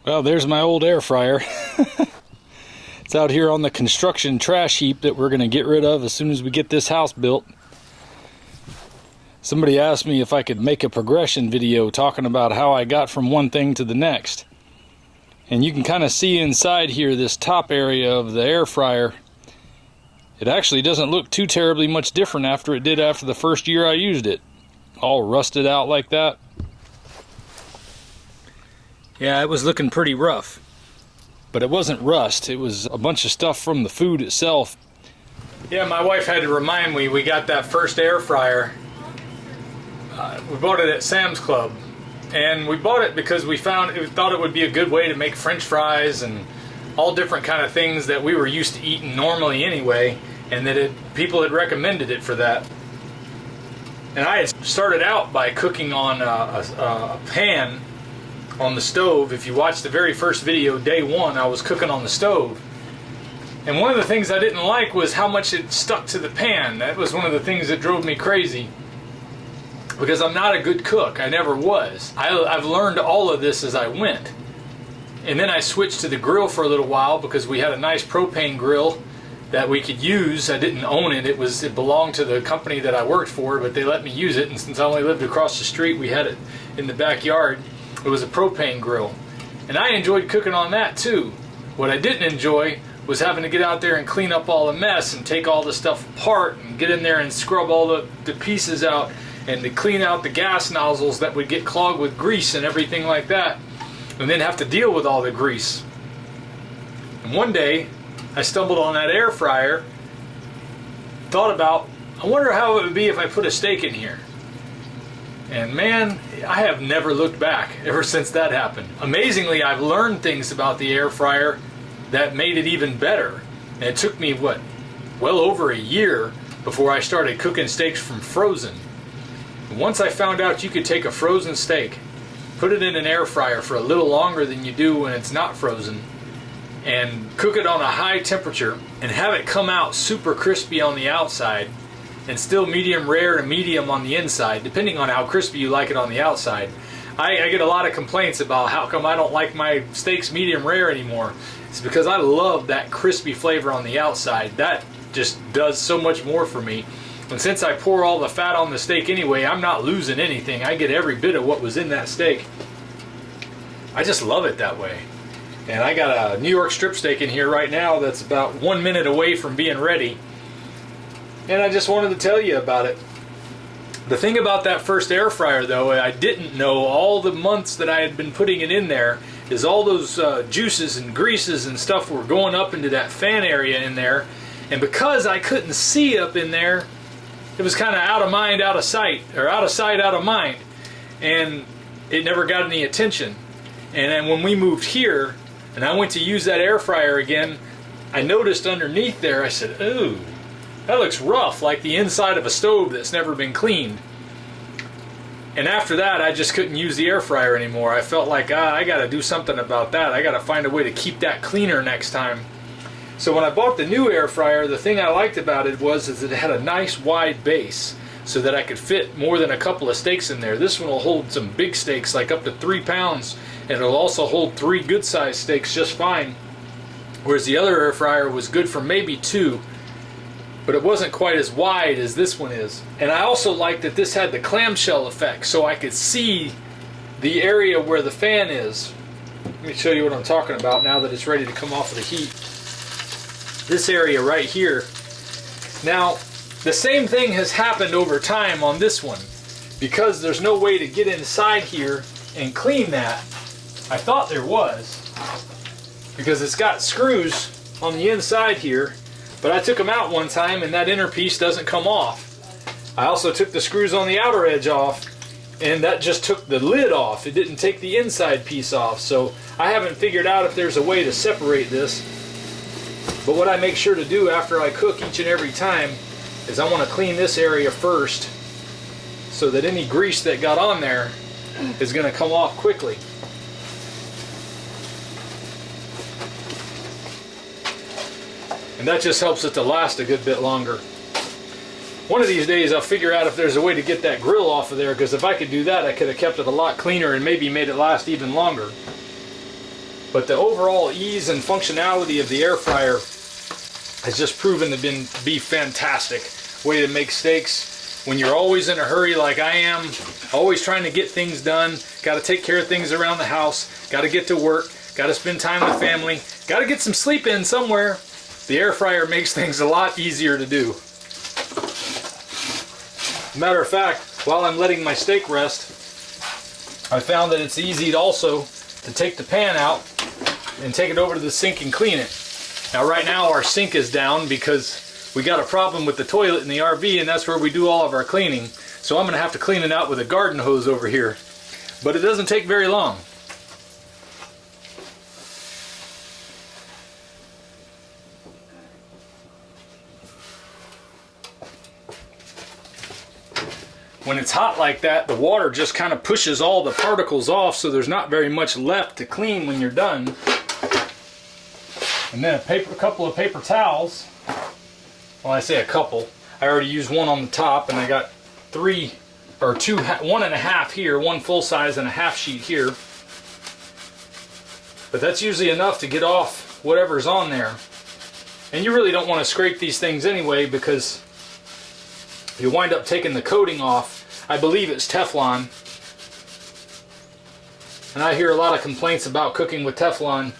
Well, there's my old air fryer. It's out here on the construction trash heap that we're going to get rid of as soon as we get this house built. Somebody asked me if I could make a progression video talking about how I got from one thing to the next. And you can kind of see inside here, this top area of the air fryer. It actually doesn't look too terribly much different after it did after the first year I used it. All rusted out like that. Yeah, it was looking pretty rough. But it wasn't rust, it was a bunch of stuff from the food itself. Yeah, my wife had to remind me we got that first air fryer. We bought it at Sam's Club. And we bought it because we thought it would be a good way to make French fries and all different kind of things that we were used to eating normally anyway, and that people had recommended it for that. And I had started out by cooking on a pan on the stove. If you watch the very first video, day one, I was cooking on the stove. And one of the things I didn't like was how much it stuck to the pan. That was one of the things that drove me crazy. Because I'm not a good cook. I never was. I've learned all of this as I went. And then I switched to the grill for a little while because we had a nice propane grill that we could use. I didn't own it. It belonged to the company that I worked for, but they let me use it. And since I only lived across the street, we had it in the backyard. It was a propane grill. And I enjoyed cooking on that too. What I didn't enjoy was having to get out there and clean up all the mess and take all the stuff apart and get in there and scrub all the pieces out and to clean out the gas nozzles that would get clogged with grease and everything like that, and then have to deal with all the grease. And one day I stumbled on that air fryer, thought about, I wonder how it would be if I put a steak in here. And man, I have never looked back ever since that happened. Amazingly, I've learned things about the air fryer that made it even better. And it took me, well over a year before I started cooking steaks from frozen. And once I found out you could take a frozen steak, put it in an air fryer for a little longer than you do when it's not frozen, and cook it on a high temperature and have it come out super crispy on the outside and still medium rare to medium on the inside, depending on how crispy you like it on the outside. I get a lot of complaints about how come I don't like my steaks medium rare anymore. It's because I love that crispy flavor on the outside. That just does so much more for me. And since I pour all the fat on the steak anyway, I'm not losing anything. I get every bit of what was in that steak. I just love it that way. And I got a New York strip steak in here right now that's about 1 minute away from being ready. And I just wanted to tell you about it. The thing about that first air fryer though, I didn't know all the months that I had been putting it in there, is all those juices and greases and stuff were going up into that fan area in there. And because I couldn't see up in there, it was kind of out of mind, out of sight, or out of sight, out of mind. And it never got any attention. And then when we moved here, and I went to use that air fryer again, I noticed underneath there, I said, ooh, that looks rough, like the inside of a stove that's never been cleaned. And after that, I just couldn't use the air fryer anymore. I felt like, I got to do something about that. I got to find a way to keep that cleaner next time. So when I bought the new air fryer, the thing I liked about it was that it had a nice wide base so that I could fit more than a couple of steaks in there. This one will hold some big steaks, like up to 3 pounds, and it'll also hold 3 good-sized steaks just fine. Whereas the other air fryer was good for maybe 2, but it wasn't quite as wide as this one is. And I also liked that this had the clamshell effect, so I could see the area where the fan is. Let me show you what I'm talking about now that it's ready to come off of the heat. This area right here. Now, the same thing has happened over time on this one. Because there's no way to get inside here and clean that. I thought there was, because it's got screws on the inside here, but I took them out one time and that inner piece doesn't come off. I also took the screws on the outer edge off, and that just took the lid off. It didn't take the inside piece off, so I haven't figured out if there's a way to separate this. But what I make sure to do after I cook each and every time is I want to clean this area first so that any grease that got on there is going to come off quickly. And that just helps it to last a good bit longer. One of these days I'll figure out if there's a way to get that grill off of there, because if I could do that, I could have kept it a lot cleaner and maybe made it last even longer. But the overall ease and functionality of the air fryer has just proven to be fantastic. Way to make steaks when you're always in a hurry like I am, always trying to get things done, got to take care of things around the house, got to get to work, got to spend time with family, got to get some sleep in somewhere. The air fryer makes things a lot easier to do. Matter of fact, while I'm letting my steak rest, I found that it's easy also to take the pan out and take it over to the sink and clean it. Now right now our sink is down because we got a problem with the toilet in the RV, and that's where we do all of our cleaning. So I'm going to have to clean it out with a garden hose over here. But it doesn't take very long. When it's hot like that, the water just kind of pushes all the particles off, so there's not very much left to clean when you're done. And then a couple of paper towels. Well, I say a couple. I already used one on the top, and I got one and a half here, one full size and a half sheet here. But that's usually enough to get off whatever's on there. And you really don't want to scrape these things anyway, because you wind up taking the coating off. I believe it's Teflon. And I hear a lot of complaints about cooking with Teflon.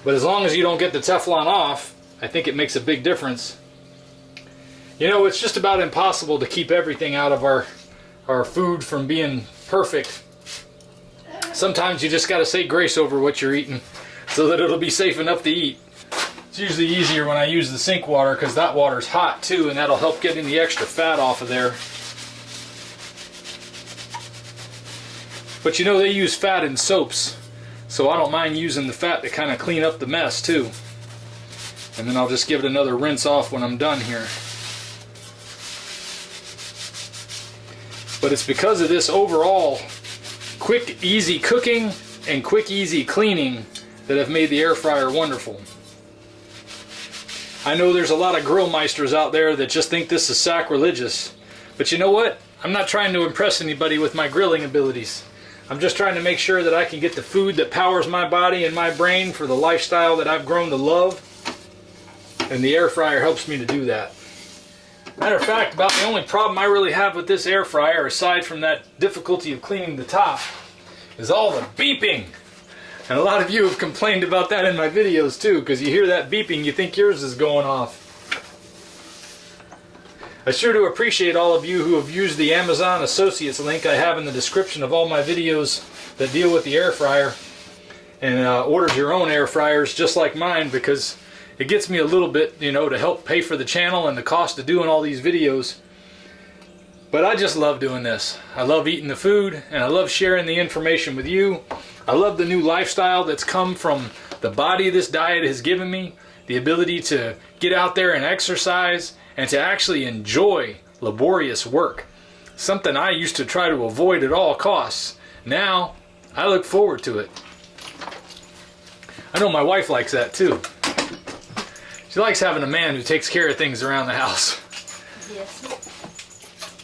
But as long as you don't get the Teflon off, I think it makes a big difference. You know, it's just about impossible to keep everything out of our food from being perfect. Sometimes you just got to say grace over what you're eating so that it'll be safe enough to eat. It's usually easier when I use the sink water because that water's hot too, and that'll help getting the extra fat off of there. But you know, they use fat in soaps, so I don't mind using the fat to kind of clean up the mess too. And then I'll just give it another rinse off when I'm done here. But it's because of this overall quick, easy cooking and quick, easy cleaning that have made the air fryer wonderful. I know there's a lot of grill meisters out there that just think this is sacrilegious. But you know what? I'm not trying to impress anybody with my grilling abilities. I'm just trying to make sure that I can get the food that powers my body and my brain for the lifestyle that I've grown to love. And the air fryer helps me to do that. Matter of fact, about the only problem I really have with this air fryer, aside from that difficulty of cleaning the top, is all the beeping. And a lot of you have complained about that in my videos too, because you hear that beeping, you think yours is going off. I sure do appreciate all of you who have used the Amazon Associates link I have in the description of all my videos that deal with the air fryer, and ordered your own air fryers just like mine, because it gets me a little bit, you know, to help pay for the channel and the cost of doing all these videos. But I just love doing this. I love eating the food, and I love sharing the information with you. I love the new lifestyle that's come from the body this diet has given me, the ability to get out there and exercise and to actually enjoy laborious work. Something I used to try to avoid at all costs. Now, I look forward to it. I know my wife likes that too. She likes having a man who takes care of things around the house. Yes.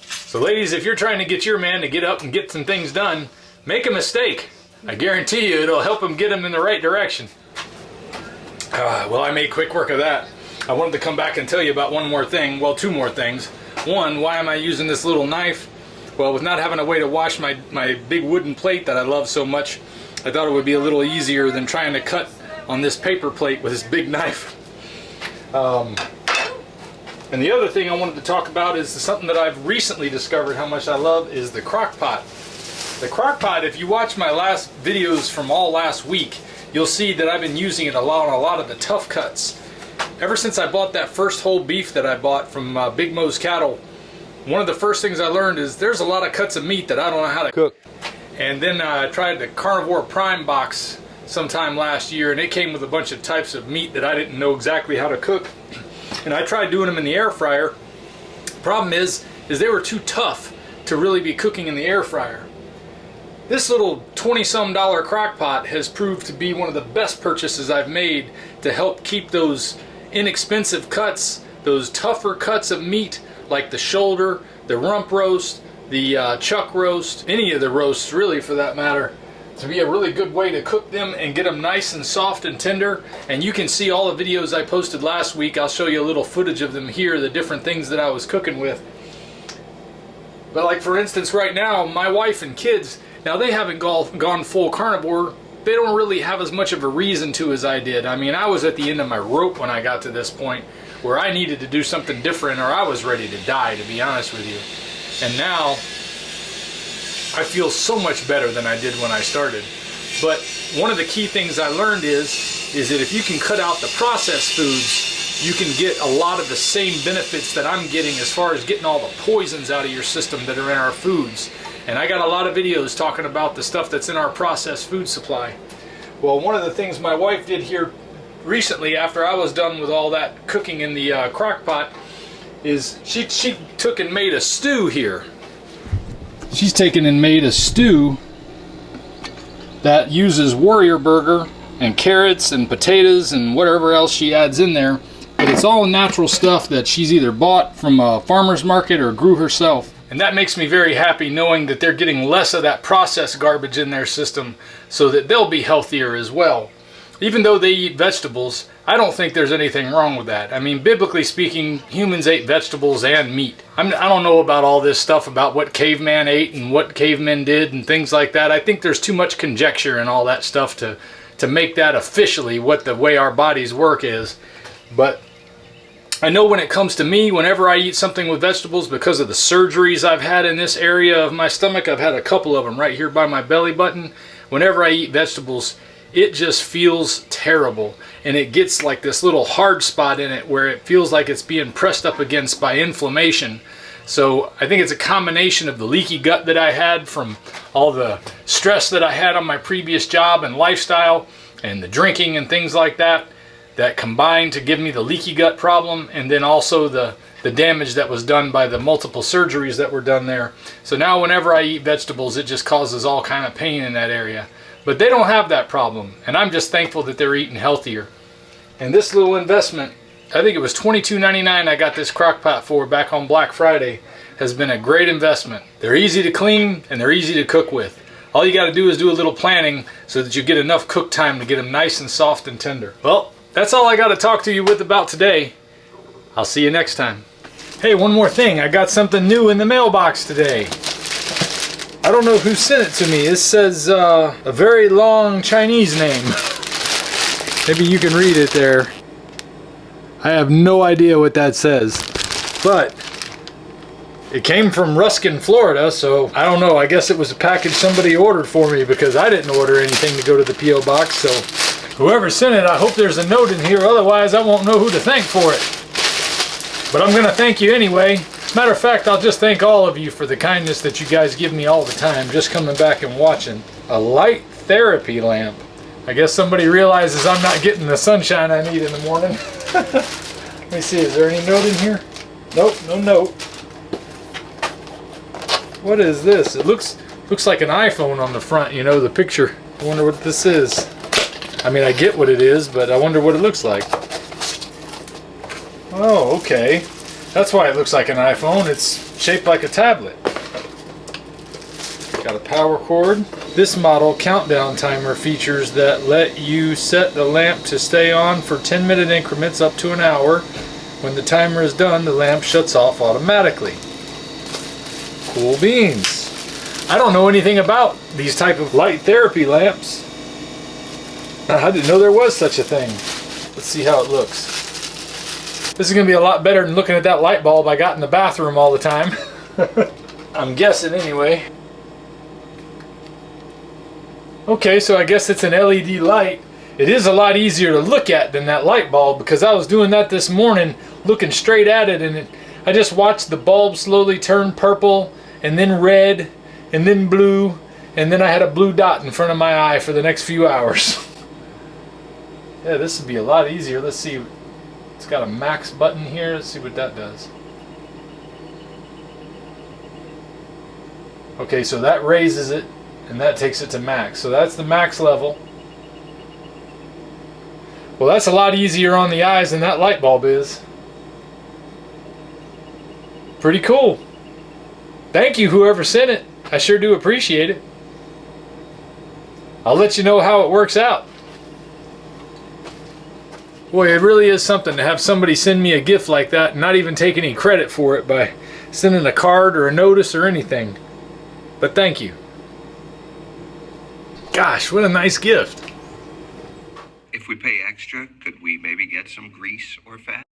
So ladies, if you're trying to get your man to get up and get some things done, make a mistake. I guarantee you it'll help him get him in the right direction. Well, I made quick work of that. I wanted to come back and tell you about one more thing. Well, two more things. One, why am I using this little knife? Well, with not having a way to wash my big wooden plate that I love so much, I thought it would be a little easier than trying to cut on this paper plate with this big knife. And the other thing I wanted to talk about is something that I've recently discovered how much I love, is the crock pot. The crock pot, if you watch my last videos from all last week, you'll see that I've been using it a lot on a lot of the tough cuts. Ever since I bought that first whole beef that I bought from Big Mo's Cattle, one of the first things I learned is there's a lot of cuts of meat that I don't know how to cook. And then I tried the Carnivore Prime box sometime last year, and it came with a bunch of types of meat that I didn't know exactly how to cook. And I tried doing them in the air fryer. Problem is they were too tough to really be cooking in the air fryer. This little $20-some crock pot has proved to be one of the best purchases I've made to help keep those inexpensive cuts, those tougher cuts of meat like the shoulder, the rump roast, the chuck roast, any of the roasts really for that matter, to be a really good way to cook them and get them nice and soft and tender. And you can see all the videos I posted last week. I'll show you a little footage of them here, the different things that I was cooking with. But like for instance right now, my wife and kids, now they haven't gone full carnivore. They don't really have as much of a reason to as I did. I mean, I was at the end of my rope when I got to this point where I needed to do something different or I was ready to die, to be honest with you. And now I feel so much better than I did when I started. But one of the key things I learned is that if you can cut out the processed foods, you can get a lot of the same benefits that I'm getting as far as getting all the poisons out of your system that are in our foods. And I got a lot of videos talking about the stuff that's in our processed food supply. Well, one of the things my wife did here recently after I was done with all that cooking in the crock pot is she took and made a stew here. She's taken and made a stew that uses warrior burger and carrots and potatoes and whatever else she adds in there. But it's all natural stuff that she's either bought from a farmer's market or grew herself. And that makes me very happy knowing that they're getting less of that processed garbage in their system so that they'll be healthier as well. Even though they eat vegetables, I don't think there's anything wrong with that. I mean, biblically speaking, humans ate vegetables and meat. I don't know about all this stuff about what caveman ate and what cavemen did and things like that. I think there's too much conjecture and all that stuff to make that officially what the way our bodies work is. But I know when it comes to me, whenever I eat something with vegetables, because of the surgeries I've had in this area of my stomach, I've had a couple of them right here by my belly button. Whenever I eat vegetables, it just feels terrible, and it gets like this little hard spot in it where it feels like it's being pressed up against by inflammation. So I think it's a combination of the leaky gut that I had from all the stress that I had on my previous job and lifestyle and the drinking and things like that combined to give me the leaky gut problem, and then also the damage that was done by the multiple surgeries that were done there. So now whenever I eat vegetables, it just causes all kind of pain in that area. But they don't have that problem, and I'm just thankful that they're eating healthier. And this little investment, I think it was $22.99 I got this crock pot for back on Black Friday, has been a great investment. They're easy to clean and they're easy to cook with. All you got to do is do a little planning so that you get enough cook time to get them nice and soft and tender. Well, that's all I got to talk to you with about today. I'll see you next time. Hey, one more thing. I got something new in the mailbox today. I don't know who sent it to me. It says a very long Chinese name. Maybe you can read it there. I have no idea what that says. But it came from Ruskin, Florida, so I don't know. I guess it was a package somebody ordered for me because I didn't order anything to go to the P.O. box. So whoever sent it, I hope there's a note in here. Otherwise, I won't know who to thank for it. But I'm going to thank you anyway. Matter of fact, I'll just thank all of you for the kindness that you guys give me all the time, just coming back and watching. A light therapy lamp. I guess somebody realizes I'm not getting the sunshine I need in the morning. Let me see, is there any note in here? Nope, no note. What is this? It looks like an iPhone on the front, you know, the picture. I wonder what this is. I mean, I get what it is, but I wonder what it looks like. Oh, okay. That's why it looks like an iPhone. It's shaped like a tablet. Got a power cord. This model countdown timer features that let you set the lamp to stay on for 10-minute increments up to an hour. When the timer is done, the lamp shuts off automatically. Cool beans. I don't know anything about these type of light therapy lamps. I didn't know there was such a thing. Let's see how it looks. This is going to be a lot better than looking at that light bulb I got in the bathroom all the time. I'm guessing anyway. Okay, so I guess it's an LED light. It is a lot easier to look at than that light bulb because I was doing that this morning looking straight at it, and I just watched the bulb slowly turn purple and then red and then blue, and then I had a blue dot in front of my eye for the next few hours. Yeah, this would be a lot easier. Let's see. It's got a max button here. Let's see what that does. Okay, so that raises it and that takes it to max. So that's the max level. Well, that's a lot easier on the eyes than that light bulb is. Pretty cool. Thank you, whoever sent it. I sure do appreciate it. I'll let you know how it works out. Boy, it really is something to have somebody send me a gift like that and not even take any credit for it by sending a card or a notice or anything. But thank you. Gosh, what a nice gift. If we pay extra, could we maybe get some grease or fat?